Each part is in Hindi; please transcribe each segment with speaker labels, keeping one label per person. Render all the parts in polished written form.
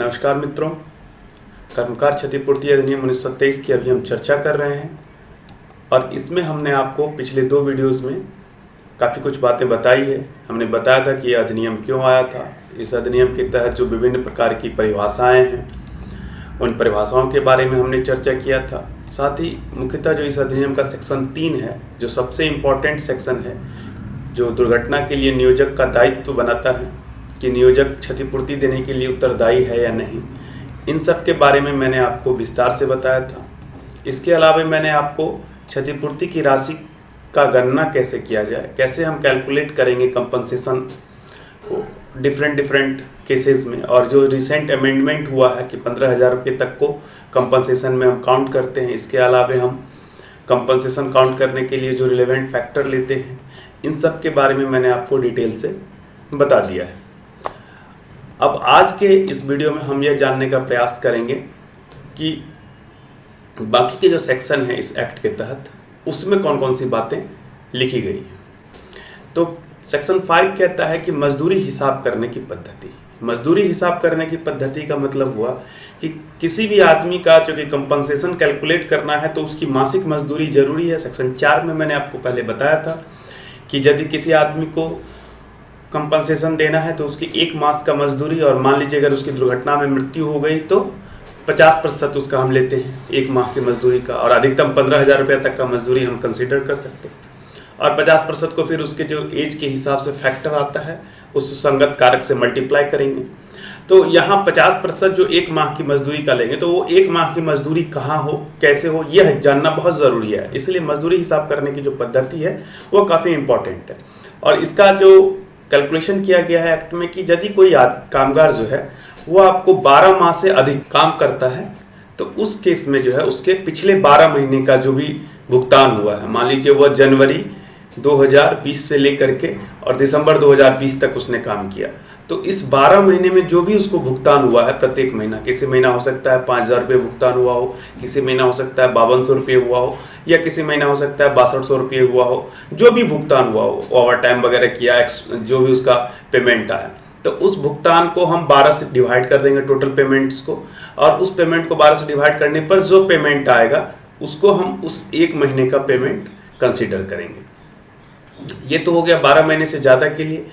Speaker 1: नमस्कार मित्रों, कर्मकार क्षतिपूर्ति अधिनियम 1923 की अभी हम चर्चा कर रहे हैं और इसमें हमने आपको पिछले 2 वीडियोज़ में काफ़ी कुछ बातें बताई है। हमने बताया था कि यह अधिनियम क्यों आया था, इस अधिनियम के तहत जो विभिन्न प्रकार की परिभाषाएं हैं उन परिभाषाओं के बारे में हमने चर्चा किया था। साथ ही मुख्यतः जो इस अधिनियम का सेक्शन 3 है, जो सबसे इम्पॉर्टेंट सेक्शन है, जो दुर्घटना के लिए नियोजक का दायित्व बनाता है कि नियोजक क्षतिपूर्ति देने के लिए उत्तरदायी है या नहीं, इन सब के बारे में मैंने आपको विस्तार से बताया था। इसके अलावा मैंने आपको क्षतिपूर्ति की राशि का गणना कैसे किया जाए, कैसे हम कैलकुलेट करेंगे कंपनसेशन को डिफरेंट केसेस में, और जो रिसेंट अमेंडमेंट हुआ है कि 15,000 रुपये तक को कंपनसेशन में हम काउंट करते हैं। इसके अलावा हम कंपनसेशन काउंट करने के लिए जो रिलेवेंट फैक्टर लेते हैं, इन सब के बारे में मैंने आपको डिटेल से बता दिया है। अब आज के इस वीडियो में हम यह जानने का प्रयास करेंगे कि बाकी के जो सेक्शन है इस एक्ट के तहत, उसमें कौन कौन सी बातें लिखी गई हैं। तो सेक्शन 5 कहता है कि मजदूरी हिसाब करने की पद्धति। मजदूरी हिसाब करने की पद्धति का मतलब हुआ कि किसी भी आदमी का जो कि कंपनसेशन कैलकुलेट करना है तो उसकी मासिक मजदूरी जरूरी है। सेक्शन 4 में मैंने आपको पहले बताया था कि यदि किसी आदमी को कंपनसेशन देना है तो उसकी 1 मास का मजदूरी, और मान लीजिए अगर उसकी दुर्घटना में मृत्यु हो गई तो 50% उसका हम लेते हैं 1 माह की मजदूरी का, और अधिकतम 15,000 रुपये तक का मजदूरी हम कंसीडर कर सकते हैं। और 50% को फिर उसके जो एज के हिसाब से फैक्टर आता है उस संगत कारक से मल्टीप्लाई करेंगे। तो यहाँ 50% जो 1 माह की मजदूरी का लेंगे तो वो 1 माह की मजदूरी कहाँ हो, कैसे हो, यह जानना बहुत ज़रूरी है। इसलिए मजदूरी हिसाब करने की जो पद्धति है वो काफ़ी इम्पॉर्टेंट है। और इसका जो कैलकुलेशन किया गया है एक्ट में कि यदि कोई कामगार जो है वो आपको 12 माह से अधिक काम करता है तो उस केस में जो है उसके पिछले 12 महीने का जो भी भुगतान हुआ है, मान लीजिए वह जनवरी 2020 से लेकर के और दिसंबर 2020 तक उसने काम किया, तो इस 12 महीने में जो भी उसको भुगतान हुआ है प्रत्येक महीना, किसी महीना हो सकता है 5,000 रुपये भुगतान हुआ हो, किसी महीना हो सकता है 5200 रुपये हुआ हो, या किसी महीना हो सकता है 6200 रुपये हुआ हो, जो भी भुगतान हुआ हो, ओवर टाइम वगैरह किया, जो भी उसका पेमेंट आया, तो उस भुगतान को हम 12 से डिवाइड कर देंगे टोटल पेमेंट्स को, और उस पेमेंट को 12 से डिवाइड करने पर जो पेमेंट आएगा उसको हम उस 1 महीने का पेमेंट कंसिडर करेंगे। ये तो हो गया 12 महीने से ज़्यादा के लिए।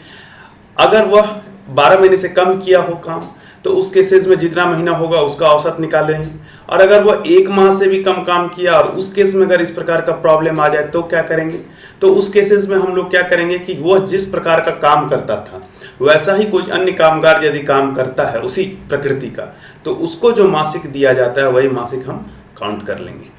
Speaker 1: अगर वह 12 महीने से कम किया हो काम तो उस केसेस में जितना महीना होगा उसका औसत निकालेंगे, और अगर वह 1 माह से भी कम काम किया और उस केस में अगर इस प्रकार का प्रॉब्लम आ जाए तो क्या करेंगे, तो उस केसेस में हम लोग क्या करेंगे कि वह जिस प्रकार का काम करता था वैसा ही कोई अन्य कामगार यदि काम करता है उसी प्रकृति का, तो उसको जो मासिक दिया जाता है वही मासिक हम काउंट कर लेंगे।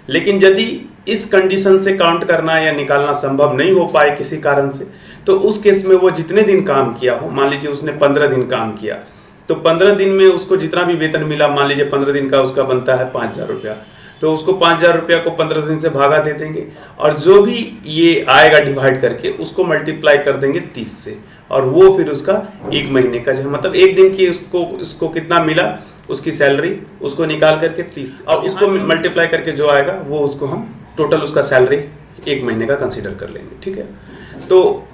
Speaker 1: लेकिन यदि इस कंडीशन से काउंट करना या निकालना संभव नहीं हो पाए किसी कारण से, तो उस केस में वो जितने दिन काम किया हो, मान लीजिए उसने 15 दिन काम किया, तो 15 दिन में उसको जितना भी वेतन मिला, मान लीजिए 15 दिन का उसका बनता है 5,000 रुपया, तो उसको 5,000 रुपया को 15 दिन से भागा दे देंगे, और जो भी ये आएगा डिवाइड करके उसको मल्टीप्लाई कर देंगे 30 से, और वो फिर उसका 1 महीने का जो है, मतलब 1 दिन की उसको कितना मिला उसकी सैलरी, उसको निकाल करके 30 और उसको मल्टीप्लाई करके जो आएगा वो उसको हम टोटल उसका सैलरी 1 महीने का कंसीडर कर लेंगे। ठीक है। तो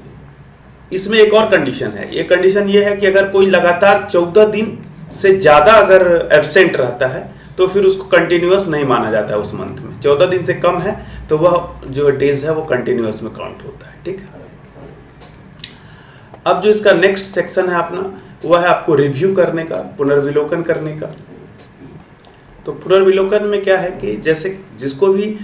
Speaker 1: इसमें एक और कंडीशन है। ये कंडीशन ये है कि अगर कोई लगातार 14 दिन से ज़्यादा अगर एब्सेंट रहता है तो फिर उसको कंटिन्यूअस नहीं माना जाता है उस मंथ में। 14 दिन से कम है तो वह जो डेज है वो कंटिन्यूअस में काउंट होता है। ठीक है। अब जो इसका नेक्स्ट सेक्शन है अपना, वह है आपको रिव्यू करने का, पुनर्विलोकन करने का। तो पुनर्विलोकन में क्या है कि जैसे जिसको भी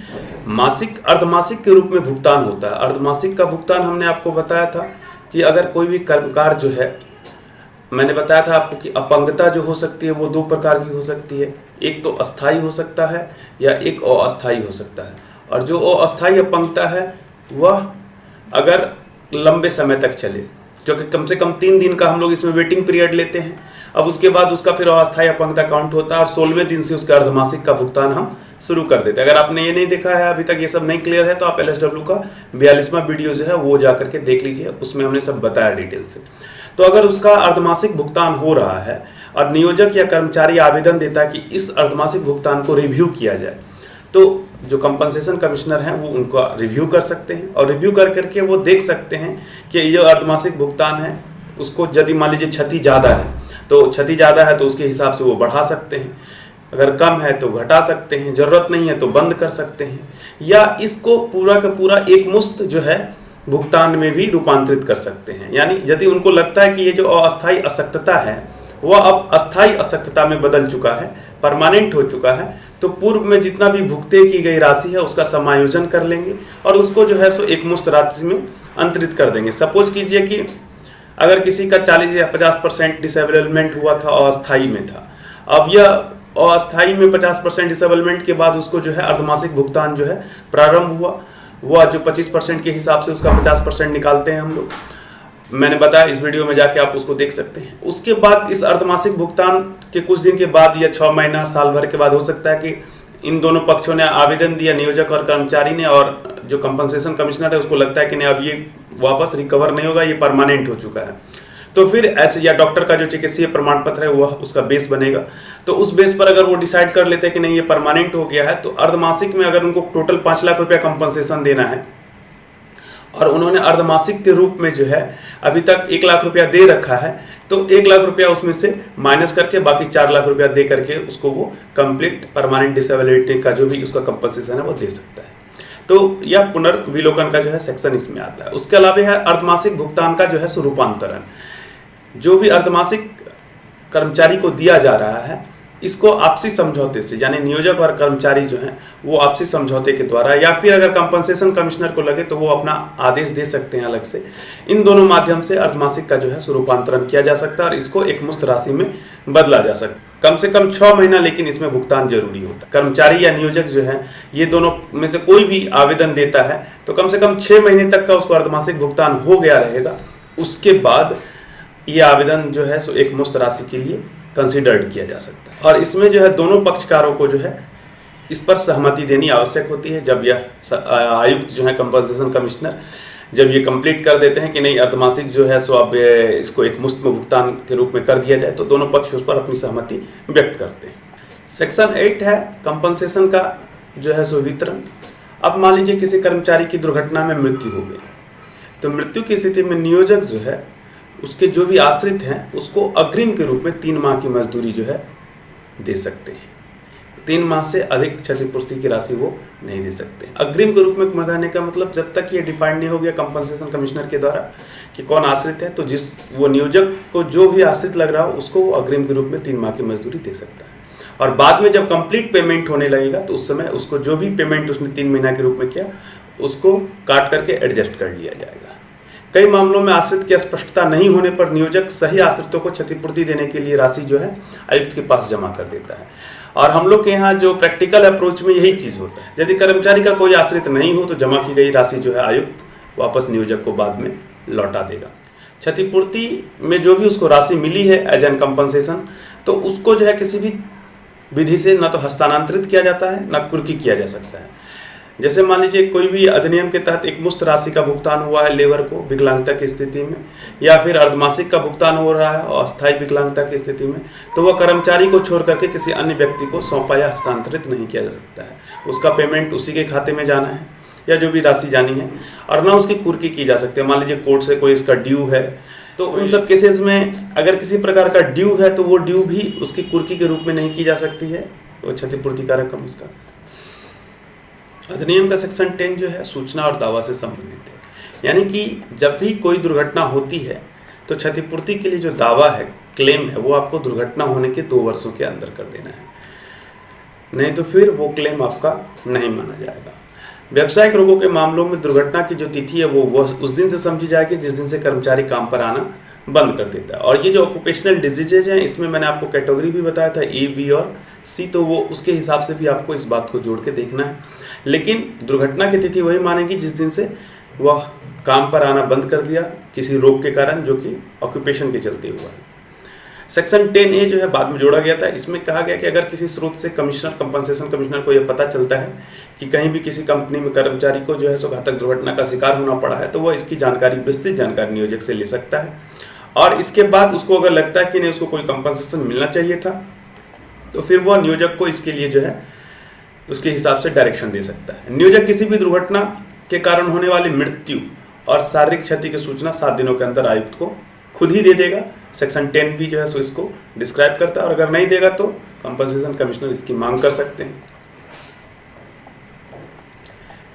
Speaker 1: मासिक अर्धमासिक के रूप में भुगतान होता है, अर्धमासिक का भुगतान हमने आपको बताया था कि अगर कोई भी कर्मकार जो है, मैंने बताया था आपको कि अपंगता जो हो सकती है वो 2 प्रकार की हो सकती है, एक तो अस्थाई हो सकता है या एक अस्थाई हो सकता है। और जो अस्थाई अपंगता है वह अगर लंबे समय तक चले, क्योंकि कम से कम 3 दिन का हम लोग इसमें वेटिंग पीरियड लेते हैं, अब उसके बाद उसका फिर अस्थायी अपंगता काउंट होता है, और 16वें दिन से उसका अर्धमासिक का भुगतान हम शुरू कर देते हैं। अगर आपने ये नहीं देखा है, अभी तक ये सब नहीं क्लियर है, तो आप LSW का 42वां वीडियो जो है वो जा करके देख लीजिए, उसमें हमने सब बताया डिटेल से। तो अगर उसका अर्धमासिक भुगतान हो रहा है और नियोजक या कर्मचारी आवेदन देता है कि इस अर्धमासिक भुगतान को रिव्यू किया जाए, तो जो कंपनसेशन कमिश्नर हैं वो उनका रिव्यू कर सकते हैं, और रिव्यू कर करके वो देख सकते हैं कि ये अर्धमासिक भुगतान है, उसको यदि मान लीजिए क्षति ज़्यादा है तो क्षति ज़्यादा है तो उसके हिसाब से वो बढ़ा सकते हैं, अगर कम है तो घटा सकते हैं, ज़रूरत नहीं है तो बंद कर सकते हैं, या इसको पूरा का पूरा एक मुश्त जो है भुगतान में भी रूपांतरित कर सकते हैं। यानी यदि उनको लगता है कि ये जो अस्थायी अशक्तता है वह अब अस्थायी अशक्तता में बदल चुका है, परमानेंट हो चुका है, तो पूर्व में जितना भी भुगते की गई राशि है उसका समायोजन कर लेंगे और उसको जो है सो एक मुश्त राशि में अंतरित कर देंगे। सपोज कीजिए कि अगर किसी का 40 या 50% डिसेबलमेंट हुआ था, अस्थायी में था, अब यह अस्थायी में 50% डिसेबलमेंट के बाद उसको जो है अर्धमासिक भुगतान जो है प्रारंभ हुआ, वह जो 25% के हिसाब से उसका 50% निकालते हैं हम लोग, मैंने बताया इस वीडियो में जाके आप उसको देख सकते हैं। उसके बाद इस अर्धमासिक भुगतान के कुछ दिन के बाद या 6 महीना साल भर के बाद हो सकता है कि इन दोनों पक्षों ने आवेदन दिया, नियोजक और कर्मचारी ने, और जो कंपनसेशन कमिश्नर है उसको लगता है कि नहीं अब ये वापस रिकवर नहीं होगा, ये परमानेंट हो चुका है, तो फिर ऐसे या डॉक्टर का जो चिकित्सीय प्रमाण पत्र है वह उसका बेस बनेगा, तो उस बेस पर अगर वो डिसाइड कर लेते हैं कि नहीं ये परमानेंट हो गया है, तो अर्धमासिक में अगर उनको टोटल 5 लाख रुपया कंपनसेशन देना है और उन्होंने अर्धमासिक के रूप में जो है अभी तक 1 लाख रुपया दे रखा है, तो 1 लाख रुपया उसमें से माइनस करके बाकी 4 लाख रुपया दे करके उसको वो कंप्लीट परमानेंट डिसेबिलिटी का जो भी उसका कंपनसेशन है वो दे सकता है। तो यह पुनर्विलोकन का जो है सेक्शन इसमें आता है। उसके अलावा है अर्धमासिक भुगतान का जो है स्वरूपांतरण, जो भी अर्धमासिक कर्मचारी को दिया जा रहा है इसको आपसी समझौते से, यानी नियोजक और कर्मचारी जो हैं वो आपसी समझौते के द्वारा, या फिर अगर कंपनसेशन कमिश्नर को लगे तो वो अपना आदेश दे सकते हैं अलग से, इन दोनों माध्यम से अर्धमासिक का जो है स्वरूपांतरण किया जा सकता है और इसको एक मुश्त राशि में बदला जा सकता है। कम से कम 6 महीना लेकिन इसमें भुगतान जरूरी होता है। कर्मचारी या नियोजक जो है ये दोनों में से कोई भी आवेदन देता है तो कम से कम 6 महीने तक का उसको अर्धमासिक भुगतान हो गया रहेगा, उसके बाद ये आवेदन जो है सो एक मुश्त राशि के लिए कंसिडर्ड किया जा सकता है। और इसमें जो है दोनों पक्षकारों को जो है इस पर सहमति देनी आवश्यक होती है। जब यह आयुक्त जो है कंपनसेशन कमिश्नर जब ये कंप्लीट कर देते हैं कि नहीं अर्धमासिक जो है सो अब इसको एक मुश्त में भुगतान के रूप में कर दिया जाए, तो दोनों पक्ष उस पर अपनी सहमति व्यक्त करते हैं। सेक्शन 8 है कंपनसेशन का जो है सो वितरण। अब मान लीजिए किसी कर्मचारी की दुर्घटना में मृत्यु हो गई, तो मृत्यु की स्थिति में नियोजक जो है उसके जो भी आश्रित हैं उसको अग्रिम के रूप में 3 माह की मजदूरी जो है दे सकते हैं। 3 माह से अधिक क्षतिपूर्ति की राशि वो नहीं दे सकते। अग्रिम के रूप में कहने का मतलब जब तक ये डिफाइंड नहीं हो गया कंपनसेशन कमिश्नर के द्वारा कि कौन आश्रित है, तो जिस वो नियोजक को जो भी आश्रित लग रहा हो उसको वो अग्रिम के रूप में 3 माह की मजदूरी दे सकता है। और बाद में जब कंप्लीट पेमेंट होने लगेगा तो उस समय उसको जो भी पेमेंट उसने 3 महीना के रूप में किया उसको काट करके एडजस्ट कर लिया जाएगा। कई मामलों में आश्रित की स्पष्टता नहीं होने पर नियोजक सही आश्रितों को क्षतिपूर्ति देने के लिए राशि जो है आयुक्त के पास जमा कर देता है। और हम लोग के यहाँ जो प्रैक्टिकल अप्रोच में यही चीज़ होता है, यदि कर्मचारी का कोई आश्रित नहीं हो तो जमा की गई राशि जो है आयुक्त वापस नियोजक को बाद में लौटा देगा। क्षतिपूर्ति में जो भी उसको राशि मिली है एज एन कंपनसेशन, तो उसको जो है किसी भी विधि से न तो हस्तांतरित किया जाता है न कुर्की किया जा सकता है। जैसे मान लीजिए कोई भी अधिनियम के तहत एक मुश्त राशि का भुगतान हुआ है लेबर को विकलांगता की स्थिति में, या फिर अर्धमासिक का भुगतान हो रहा है और अस्थायी विकलांगता की स्थिति में, तो वह कर्मचारी को छोड़ करके किसी अन्य व्यक्ति को सौंपा या हस्तांतरित नहीं किया जा सकता है। उसका पेमेंट उसी के खाते में जाना है या जो भी राशि जानी है, और ना उसकी कुर्की की जा सकती है। मान लीजिए कोर्ट से कोई इसका ड्यू है, तो उन सब केसेस में अगर किसी प्रकार का ड्यू है तो वो ड्यू भी उसकी कुर्की के रूप में नहीं की जा सकती है, वो क्षतिपूर्ति का रकम उसका। अधिनियम का सेक्शन 10 जो है सूचना और दावा से संबंधित है, यानी कि जब भी कोई दुर्घटना होती है तो क्षतिपूर्ति के लिए जो दावा है, क्लेम है, वो आपको दुर्घटना होने के 2 वर्षों के अंदर कर देना है, नहीं तो फिर वो क्लेम आपका नहीं माना जाएगा। व्यावसायिक रोगों के मामलों में दुर्घटना की जो तिथि है वो उस दिन से समझी जाएगी जिस दिन से कर्मचारी काम पर आना बंद कर देता है। और ये जो ऑक्यूपेशनल डिजीजेज हैं इसमें मैंने आपको कैटेगरी भी बताया था A, B और C, तो वो उसके हिसाब से भी आपको इस बात को जोड़ के देखना है। लेकिन दुर्घटना की तिथि वही मानेगी जिस दिन से वह काम पर आना बंद कर दिया किसी रोग के कारण जो कि ऑक्यूपेशन के चलते हुआ है। सेक्शन 10A जो है बाद में जोड़ा गया था। इसमें कहा गया कि अगर किसी स्रोत से कंपनसेशन कमिश्नर को यह पता चलता है कि कहीं भी किसी कंपनी में कर्मचारी को जो है सो घातक दुर्घटना का शिकार होना पड़ा है, तो वह इसकी जानकारी, विस्तृत जानकारी नियोजक से ले सकता है। और इसके बाद उसको अगर लगता है कि नहीं उसको कोई कंपनसेशन मिलना चाहिए था, तो फिर वह नियोजक को इसके लिए जो है उसके हिसाब से डायरेक्शन दे सकता है। नियोजक किसी भी दुर्घटना के कारण होने वाली मृत्यु और शारीरिक क्षति की सूचना 7 दिनों के अंदर आयुक्त को खुद ही दे देगा। सेक्शन 10 भी जो है सो इसको डिस्क्राइब करता है, और अगर नहीं देगा तो कंपनसेशन कमिश्नर इसकी मांग कर सकते हैं।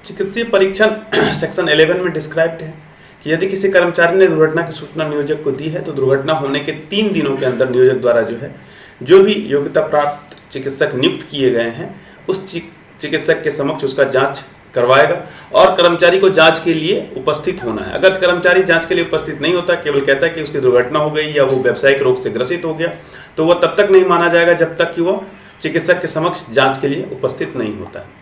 Speaker 1: चिकित्सीय परीक्षण सेक्शन 11 में डिस्क्राइब्ड है कि यदि किसी कर्मचारी ने दुर्घटना की सूचना नियोजक को दी है तो दुर्घटना होने के 3 दिनों के अंदर नियोजक द्वारा जो भी योग्यता प्राप्त चिकित्सक नियुक्त किए गए हैं उस चिकित्सक के समक्ष उसका जांच करवाएगा, और कर्मचारी को जांच के लिए उपस्थित होना है। अगर कर्मचारी जांच के लिए उपस्थित नहीं होता, केवल कहता है कि उसकी दुर्घटना हो गई या वो व्यावसायिक रोग से ग्रसित हो गया, तो वह तब तक नहीं माना जाएगा जब तक कि वह चिकित्सक के समक्ष जांच के लिए उपस्थित नहीं होता है।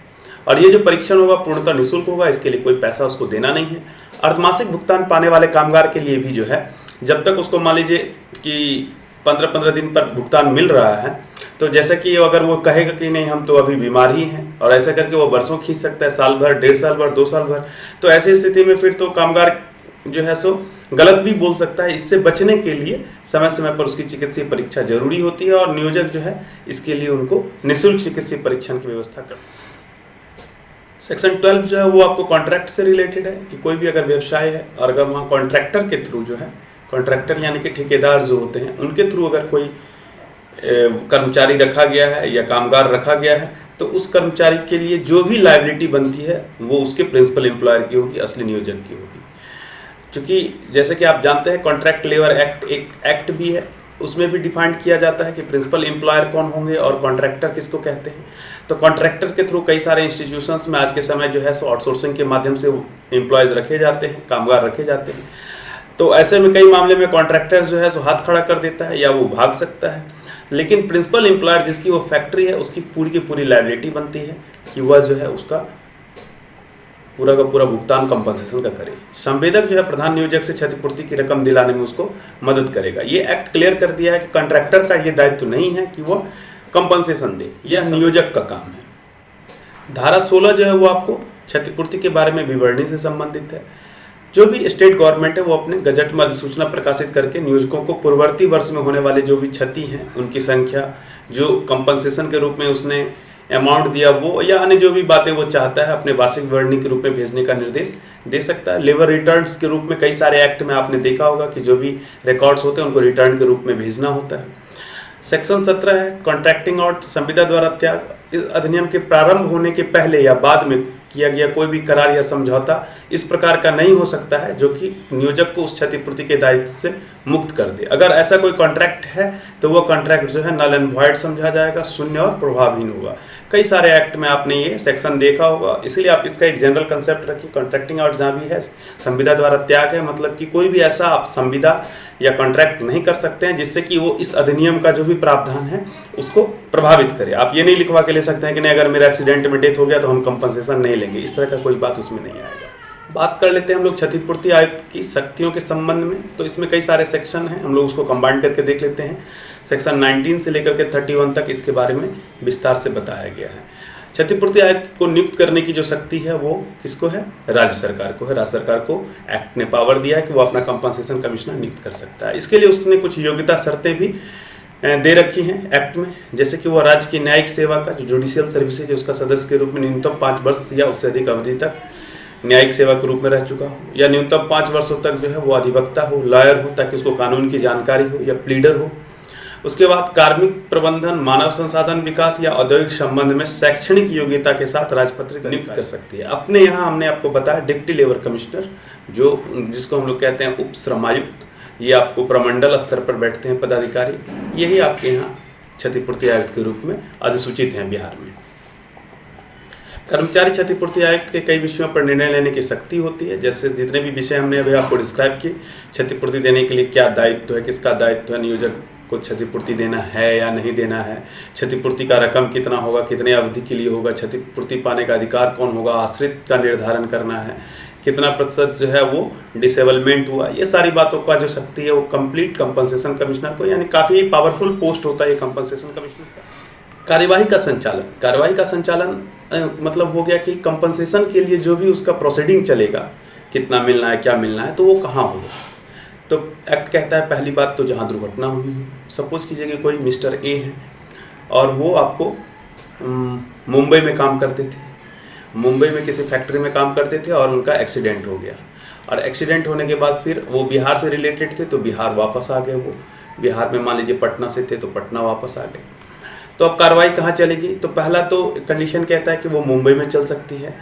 Speaker 1: और ये जो परीक्षण होगा पूर्णतः निःशुल्क होगा, इसके लिए कोई पैसा उसको देना नहीं है। अर्धमासिक भुगतान पाने वाले कामगार के लिए भी जो है, जब तक उसको मान लीजिए कि 15-15 दिन पर भुगतान मिल रहा है, तो जैसे कि अगर वो कहेगा कि नहीं हम तो अभी बीमार ही हैं, और ऐसा करके वो बरसों खींच सकता है, साल भर, 1.5 साल भर, 2 साल भर, तो ऐसी स्थिति में फिर तो कामगार जो है सो गलत भी बोल सकता है। इससे बचने के लिए समय समय पर उसकी चिकित्सीय परीक्षा जरूरी होती है, और नियोजक जो है इसके लिए उनको निःशुल्क चिकित्सीय परीक्षण की व्यवस्था कर। सेक्शन 12 जो है वो आपको कॉन्ट्रैक्ट से रिलेटेड है कि कोई भी अगर व्यवसाय है और अगर वहाँ कॉन्ट्रैक्टर के थ्रू जो है, कॉन्ट्रैक्टर यानी कि ठेकेदार जो होते हैं उनके थ्रू अगर कोई कर्मचारी रखा गया है या कामगार रखा गया है, तो उस कर्मचारी के लिए जो भी लायबिलिटी बनती है वो उसके प्रिंसिपल एम्प्लॉयर की होगी, असली नियोजक की होगी। क्योंकि जैसे कि आप जानते हैं कॉन्ट्रैक्ट लेबर एक्ट एक एक्ट भी है, उसमें भी डिफाइंड किया जाता है कि प्रिंसिपल एम्प्लॉयर कौन होंगे और कॉन्ट्रैक्टर किसको कहते हैं। तो कॉन्ट्रैक्टर के थ्रू कई सारे इंस्टीट्यूशंस में आज के समय जो है सो आउटसोर्सिंग के माध्यम से एम्प्लॉयज़ रखे जाते हैं, कामगार रखे जाते हैं। तो ऐसे में कई मामले में कॉन्ट्रैक्टर जो है सो हाथ खड़ा कर देता है या वो भाग सकता है, लेकिन प्रिंसिपल एम्प्लॉयर जिसकी वो फैक्ट्री है उसकी पूरी की पूरी लायबिलिटी बनती है कि वह जो है उसका पूरा का पूरा भुगतान कंपनसेशन का करे। संवेदक जो है प्रधान नियोजक से क्षतिपूर्ति की रकम दिलाने में उसको मदद करेगा। ये एक्ट क्लियर कर दिया है कि कॉन्ट्रैक्टर का ये दायित्व नहीं है कि वह कंपनसेशन दे, यह नियोजक का काम है। धारा 16 जो है वो आपको क्षतिपूर्ति के बारे में विवरणी से संबंधित है। जो भी स्टेट गवर्नमेंट है वो अपने गजट में अधिसूचना प्रकाशित करके नियोजकों को पूर्ववर्ती वर्ष में होने वाले जो भी क्षति हैं उनकी संख्या, जो कंपनसेशन के रूप में उसने अमाउंट दिया वो, या अन्य जो भी बातें वो चाहता है अपने वार्षिक विवरणी के रूप में भेजने का निर्देश दे सकता है। लेबर रिटर्न्स के रूप में कई सारे एक्ट में आपने देखा होगा कि जो भी रिकॉर्ड्स होते हैं उनको रिटर्न के रूप में भेजना होता है। सेक्शन 17 है कॉन्ट्रैक्टिंग आउट संविदा द्वारा त्याग। इस अधिनियम के प्रारंभ होने के पहले या बाद में किया गया कोई भी करार या समझौता इस प्रकार का नहीं हो सकता है जो कि नियोजक को उस क्षतिपूर्ति के दायित्व से मुक्त कर दे। अगर ऐसा कोई कॉन्ट्रैक्ट है तो वह कॉन्ट्रैक्ट जो है नल एंड वॉइड समझा जाएगा, शून्य और प्रभावहीन होगा। कई सारे एक्ट में आपने ये सेक्शन देखा होगा, इसलिए आप इसका एक जनरल कंसेप्ट रखिए। कॉन्ट्रैक्टिंग आउट जहाँ भी है संविदा द्वारा त्याग है, मतलब कि कोई भी ऐसा आप संविदा या कॉन्ट्रैक्ट नहीं कर सकते हैं जिससे कि वो इस अधिनियम का जो भी प्रावधान है उसको प्रभावित करे। आप ये नहीं लिखवा के ले सकते हैं कि नहीं अगर मेरा एक्सीडेंट में डेथ हो गया तो हम कंपनसेशन नहीं लेंगे, इस तरह का कोई बात उसमें नहीं आएगा। बात कर लेते हैं हम लोग क्षतिपूर्ति आयुक्त की शक्तियों के संबंध में। तो इसमें कई सारे सेक्शन हैं, हम लोग उसको कंबाइन करके देख लेते हैं। सेक्शन 19 से लेकर के 31 तक इसके बारे में विस्तार से बताया गया है। क्षतिपूर्ति आयुक्त को नियुक्त करने की जो शक्ति है वो किसको है? राज्य सरकार को है। राज्य सरकार को एक्ट ने पावर दिया है कि वो अपना कंपनसेशन कमिश्नर नियुक्त कर सकता है। इसके लिए उसने कुछ योग्यता शर्तें भी दे रखी हैं एक्ट में, जैसे कि वो राज्य की न्यायिक सेवा का जो जुडिशियल सर्विसेज है उसका सदस्य के रूप में न्यूनतम 5 वर्ष या उससे अधिक अवधि तक न्यायिक सेवा के रूप में रह चुका हो, या न्यूनतम 5 वर्षों तक जो है वो अधिवक्ता हो, लॉयर हो, ताकि उसको कानून की जानकारी हो, या प्लीडर हो। उसके बाद कार्मिक प्रबंधन, मानव संसाधन विकास या औद्योगिक संबंध में शैक्षणिक योग्यता के साथ राजपत्रित नियुक्त कर सकती है। अपने यहाँ हमने आपको बताया डिप्टी लेबर कमिश्नर जिसको हम लोग कहते हैं उप श्रमायुक्त, ये आपको प्रमंडल स्तर पर बैठते हैं पदाधिकारी, यही आपके यहाँ क्षतिपूर्ति आयुक्त के रूप में अधिसूचित हैं बिहार में। कर्मचारी क्षतिपूर्ति आयुक्त के कई विषयों पर निर्णय लेने की शक्ति होती है, जैसे जितने भी विषय हमने अभी आपको डिस्क्राइब किए, क्षतिपूर्ति देने के लिए क्या दायित्व है, किसका दायित्व है, नियोजक को क्षतिपूर्ति देना है या नहीं देना है, क्षतिपूर्ति का रकम कितना होगा, कितने अवधि के लिए होगा, क्षतिपूर्ति पाने का अधिकार कौन होगा, आश्रित का निर्धारण करना है, कितना प्रतिशत जो है वो डिसेबलमेंट हुआ, ये सारी बातों का जो शक्ति है वो कंप्लीट कंपनसेशन कमिश्नर को, यानी काफ़ी पावरफुल पोस्ट होता है ये कंपनसेशन कमिश्नर का। कार्यवाही का संचालन मतलब हो गया कि कंपनसेशन के लिए जो भी उसका प्रोसीडिंग चलेगा, कितना मिलना है, क्या मिलना है, तो वो कहाँ होगा। तो एक्ट कहता है पहली बात तो जहाँ दुर्घटना हुई हो, सपोज कीजिए कि कोई मिस्टर ए है और वो आपको मुंबई में काम करते थे, मुंबई में किसी फैक्ट्री में काम करते थे और उनका एक्सीडेंट हो गया और एक्सीडेंट होने के बाद फिर वो बिहार से रिलेटेड थे तो बिहार वापस आ गए, वो बिहार में मान लीजिए पटना से थे तो पटना वापस आ गए। तो अब कार्रवाई कहाँ चलेगी? तो पहला तो कंडीशन कहता है कि वो मुंबई में चल सकती है,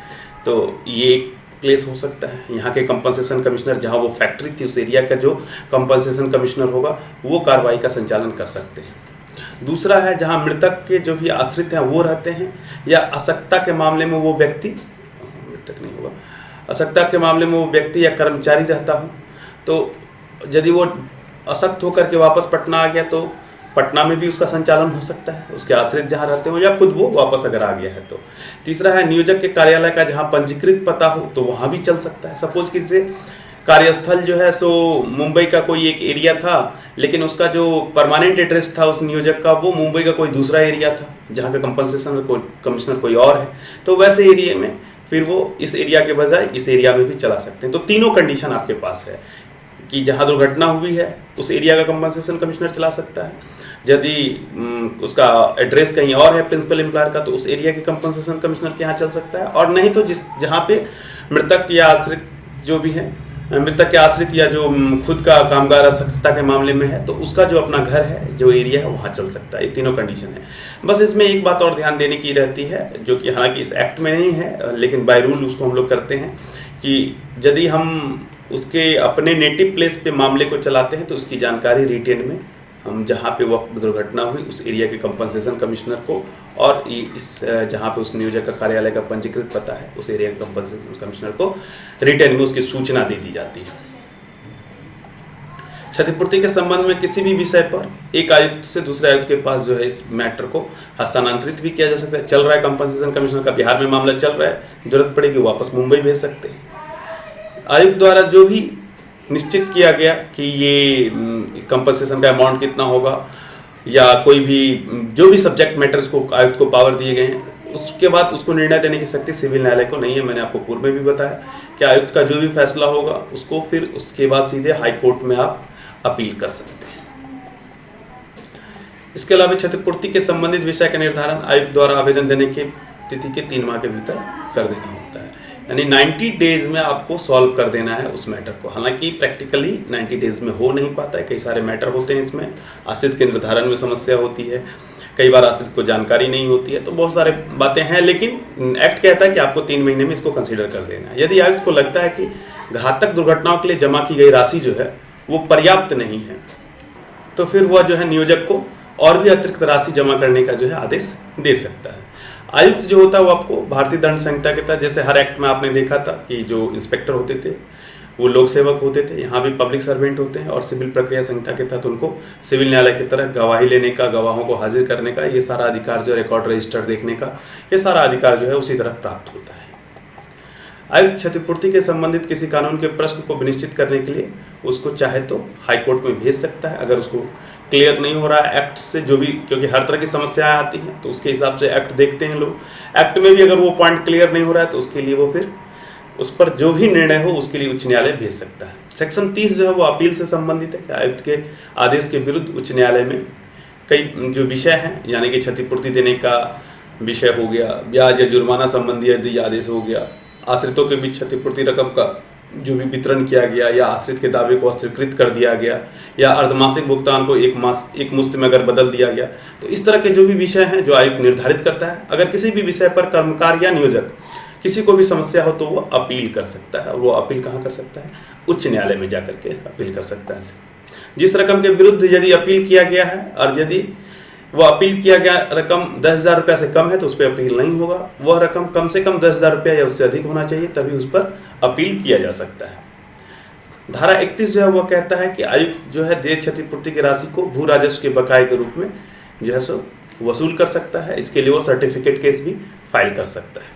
Speaker 1: तो ये प्लेस हो सकता है। यहाँ के कंपनसेशन कमिश्नर, जहाँ वो फैक्ट्री थी उस एरिया का जो कंपनसेशन कमिश्नर होगा वो कार्रवाई का संचालन कर सकते हैं। दूसरा है जहाँ मृतक के जो भी आश्रित हैं वो रहते हैं, या अशक्तता के मामले में वो व्यक्ति, मृतक नहीं होगा, अशक्तता के मामले में वो व्यक्ति या कर्मचारी रहता हो, तो यदि वो अशक्त होकर के वापस पटना आ गया तो पटना में भी उसका संचालन हो सकता है, उसके आश्रित जहाँ रहते हो, या खुद वो वापस अगर आ गया है तो। तीसरा है नियोजक के कार्यालय का जहाँ पंजीकृत पता हो तो वहाँ भी चल सकता है। सपोज कि से कार्यस्थल जो है सो मुंबई का कोई एक एरिया था, लेकिन उसका जो परमानेंट एड्रेस था उस नियोजक का वो मुंबई का कोई दूसरा एरिया था जहाँ का कंपनसेशन कमिश्नर कोई और है, तो वैसे एरिया में फिर वो इस एरिया के बजाय इस एरिया में भी चला सकते हैं। तो तीनों कंडीशन आपके पास है कि जहाँ दुर्घटना हुई है उस एरिया का कंपनसेशन कमिश्नर चला सकता है, यदि उसका एड्रेस कहीं और है प्रिंसिपल एम्प्लॉयर का तो उस एरिया के कंपनसेशन कमिश्नर के यहाँ चल सकता है, और नहीं तो जहाँ पे मृतक या आश्रित जो भी है, मृतक के आश्रित या जो खुद का कामगार अशक्तता के मामले में है तो उसका जो अपना घर है, जो एरिया है, वहाँ चल सकता है। ये तीनों कंडीशन है। बस इसमें एक बात और ध्यान देने की रहती है, जो कि हालांकि इस एक्ट में नहीं है लेकिन बाय रूल उसको हम लोग करते हैं, कि यदि हम उसके अपने नेटिव प्लेस पे मामले को चलाते हैं तो उसकी जानकारी रिटेन में हम जहाँ पे वो दुर्घटना हुई उस एरिया के कंपनसेशन कमिश्नर को, और इस जहाँ पे उस नियोजक का कार्यालय का पंजीकृत पता है उस एरिया के कंपनसेशन कमिश्नर को रिटेन में उसकी सूचना दे दी जाती है। क्षतिपूर्ति के संबंध में किसी भी विषय पर एक आयुक्त से दूसरे आयुक्त के पास जो है इस मैटर को हस्तांतरित भी किया जा सकता है। चल रहा है कंपनसेशन कमिश्नर का, बिहार में मामला चल रहा है, जरूरत पड़ेगी वापस मुंबई भेज सकते हैं। आयुक्त द्वारा जो भी निश्चित किया गया कि ये कंपनसेशन का अमाउंट कितना होगा, या कोई भी जो भी सब्जेक्ट मैटर्स को आयुक्त को पावर दिए गए हैं, उसके बाद उसको निर्णय देने की शक्ति सिविल न्यायालय को नहीं है। मैंने आपको पूर्व में भी बताया कि आयुक्त का जो भी फैसला होगा उसको फिर उसके बाद सीधे हाई कोर्ट में आप अपील कर सकते हैं। इसके अलावा क्षतिपूर्ति के संबंधित विषय का निर्धारण आयुक्त द्वारा आवेदन देने की तिथि के 3 माह के भीतर कर देना होता है, यानी 90 डेज में आपको सॉल्व कर देना है उस मैटर को। हालांकि प्रैक्टिकली 90 डेज में हो नहीं पाता है, कई सारे मैटर होते हैं इसमें, आश्रित के निर्धारण में समस्या होती है, कई बार आश्रित को जानकारी नहीं होती है, तो बहुत सारे बातें हैं, लेकिन एक्ट कहता है कि आपको 3 महीने में इसको कंसीडर कर देना है। यदि आयुक्त को लगता है कि घातक दुर्घटनाओं के लिए जमा की गई राशि जो है वो पर्याप्त नहीं है तो फिर वह जो है नियोजक को और भी अतिरिक्त राशि जमा करने का जो है आदेश दे सकता है। आयुक्त जो होता है वो आपको भारतीय दंड संहिता के तहत, जैसे हर एक्ट में आपने देखा था कि जो इंस्पेक्टर होते थे वो लोक सेवक होते थे, यहाँ भी पब्लिक सर्वेंट होते हैं, और सिविल प्रक्रिया संहिता के तहत उनको सिविल न्यायालय की तरह गवाही लेने का, गवाहों को हाजिर करने का, ये सारा अधिकार जो रिकॉर्ड रजिस्टर देखने का, ये सारा अधिकार जो है उसी तरह प्राप्त होता है। आयुक्त क्षतिपूर्ति के संबंधित किसी कानून के प्रश्न को विनिश्चित करने के लिए उसको चाहे तो हाई कोर्ट में भेज सकता है, अगर उसको क्लियर नहीं हो रहा है एक्ट से जो भी, क्योंकि हर तरह की समस्याएं आती हैं तो उसके हिसाब से एक्ट देखते हैं लोग। एक्ट में भी अगर वो पॉइंट क्लियर नहीं हो रहा है तो उसके लिए वो फिर उस पर जो भी निर्णय हो उसके लिए उच्च न्यायालय भेज सकता है। सेक्शन 30 जो है वो अपील से संबंधित है कि आयुक्त के आदेश के विरुद्ध उच्च न्यायालय में कई जो विषय हैं, यानी कि क्षतिपूर्ति देने का विषय हो गया, ब्याज या जुर्माना संबंधी यदि आदेश हो गया, आश्रितों के बीच क्षतिपूर्ति रकम का जो भी वितरण किया गया, या आश्रित के दावे को अस्वीकृत कर दिया गया, या अर्धमासिक भुगतान को एक मुश्त में अगर बदल दिया गया, तो इस तरह के जो भी विषय हैं जो आयुक्त निर्धारित करता है। अगर किसी भी विषय पर कर्मकार या नियोजक किसी को भी समस्या हो तो वो अपील कर सकता है, और वो अपील कहाँ कर सकता है? उच्च न्यायालय में जाकर के अपील कर सकता है। जिस रकम के विरुद्ध यदि अपील किया गया है और यदि वो अपील किया गया रकम 10,000 रुपये से कम है तो उस पर अपील नहीं होगा, वह रकम कम से कम 10,000 रुपये या उससे अधिक होना चाहिए, तभी उस पर अपील किया जा सकता है। धारा 31 जो है वह कहता है कि आयुक्त जो है देय क्षतिपूर्ति की राशि को भू राजस्व के बकाये के रूप में जो है सो वसूल कर सकता है। इसके लिए वो सर्टिफिकेट केस भी फाइल कर सकता है।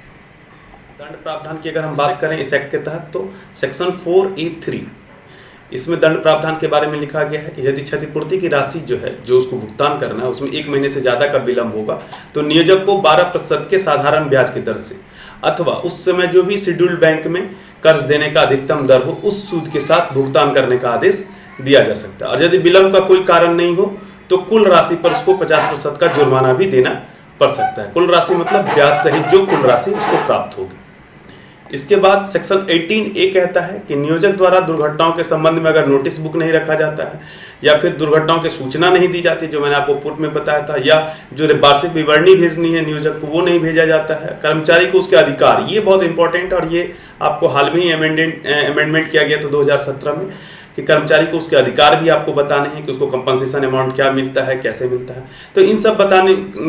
Speaker 1: दंड प्रावधान की अगर हम बात करें इस एक्ट के तहत तो सेक्शन 4A3 इसमें दंड प्रावधान के बारे में लिखा गया है कि यदि क्षतिपूर्ति की राशि जो है जो उसको भुगतान करना है उसमें 1 महीने से ज़्यादा का विलम्ब होगा तो नियोजक को 12% के साधारण ब्याज की दर से अथवा उस समय जो भी शेड्यूल्ड बैंक में कर्ज देने का अधिकतम दर हो उस सूद के साथ भुगतान करने का आदेश दिया जा सकता है। और यदि विलम्ब का कोई कारण नहीं हो तो कुल राशि पर उसको 50% का जुर्माना भी देना पड़ सकता है। कुल राशि मतलब ब्याज सहित जो कुल राशि उसको प्राप्त होगी। इसके बाद सेक्शन 18A कहता है कि नियोजक द्वारा दुर्घटनाओं के संबंध में अगर नोटिस बुक नहीं रखा जाता है या फिर दुर्घटनाओं की सूचना नहीं दी जाती, जो मैंने आपको पूर्व में बताया था, या जो वार्षिक विवरणी भेजनी है नियोजक को वो नहीं भेजा जाता है, कर्मचारी को उसके अधिकार, ये बहुत इंपॉर्टेंट, और ये आपको हाल में ही अमेंडमेंट किया गया था 2017 में, कि कर्मचारी को उसके अधिकार भी आपको बताने हैं कि उसको कंपनसेशन अमाउंट क्या मिलता है, कैसे मिलता है। तो इन सब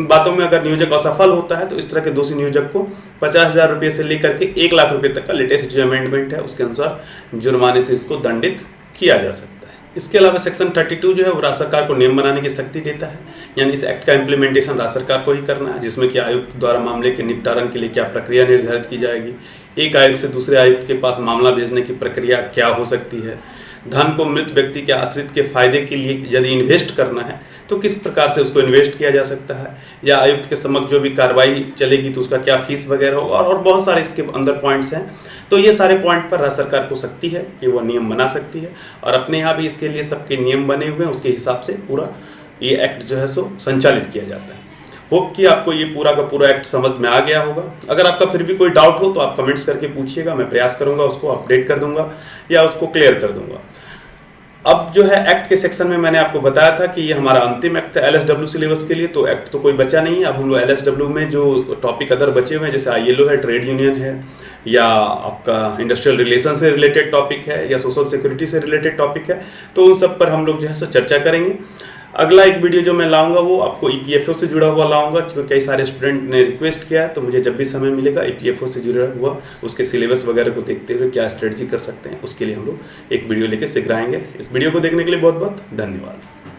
Speaker 1: बातों में अगर नियोजक असफल होता है तो इस तरह के दोषी नियोजक को 50,000 रुपये से लेकर के 1 लाख रुपये तक का लेटेस्ट जो अमेंडमेंट है उसके अनुसार जुर्माने से इसको दंडित किया जा सकता है। इसके अलावा सेक्शन 32 जो है वो राज्य सरकार को नियम बनाने की शक्ति देता है, यानी इस एक्ट का इम्प्लीमेंटेशन राज्य सरकार को ही करना है, जिसमें कि आयुक्त द्वारा मामले के निपटारण के लिए क्या प्रक्रिया निर्धारित की जाएगी, एक आयुक्त से दूसरे आयुक्त के पास मामला भेजने की प्रक्रिया क्या हो सकती है, धन को मृत व्यक्ति के आश्रित के फायदे के लिए यदि इन्वेस्ट करना है तो किस प्रकार से उसको इन्वेस्ट किया जा सकता है, या आयुक्त के समक्ष जो भी कार्रवाई चलेगी तो उसका क्या फीस वगैरह होगा, और बहुत सारे इसके अंदर पॉइंट्स हैं। तो ये सारे पॉइंट पर राज्य सरकार को शक्ति है कि वो नियम बना सकती है, और अपने यहाँ भी इसके लिए सबके नियम बने हुए हैं, उसके हिसाब से पूरा ये एक्ट जो है सो संचालित किया जाता है। होप कि आपको ये पूरा का पूरा एक्ट समझ में आ गया होगा। अगर आपका फिर भी कोई डाउट हो तो आप कमेंट्स करके पूछिएगा, मैं प्रयास करूंगा उसको अपडेट कर दूंगा या उसको क्लियर कर दूंगा। अब जो है एक्ट के सेक्शन में मैंने आपको बताया था कि ये हमारा अंतिम एक्ट है LSW सिलेबस के लिए, तो एक्ट तो कोई बचा नहीं है। अब हम लोग LSW में जो टॉपिक अदर बचे हुए हैं, जैसे ILO है, ट्रेड यूनियन है, या आपका इंडस्ट्रियल रिलेशन से रिलेटेड टॉपिक है, या सोशल सिक्योरिटी से रिलेटेड टॉपिक है, तो उन सब पर हम लोग जो है सो चर्चा करेंगे। अगला एक वीडियो जो मैं लाऊंगा वो आपको EPFO से जुड़ा हुआ लाऊंगा, क्योंकि कई सारे स्टूडेंट ने रिक्वेस्ट किया है, तो मुझे जब भी समय मिलेगा EPFO से जुड़ा हुआ उसके सिलेबस वगैरह को देखते हुए क्या स्ट्रेटजी कर सकते हैं, उसके लिए हम लोग एक वीडियो लेके शीघ्र आएंगे। इस वीडियो को देखने के लिए बहुत बहुत धन्यवाद।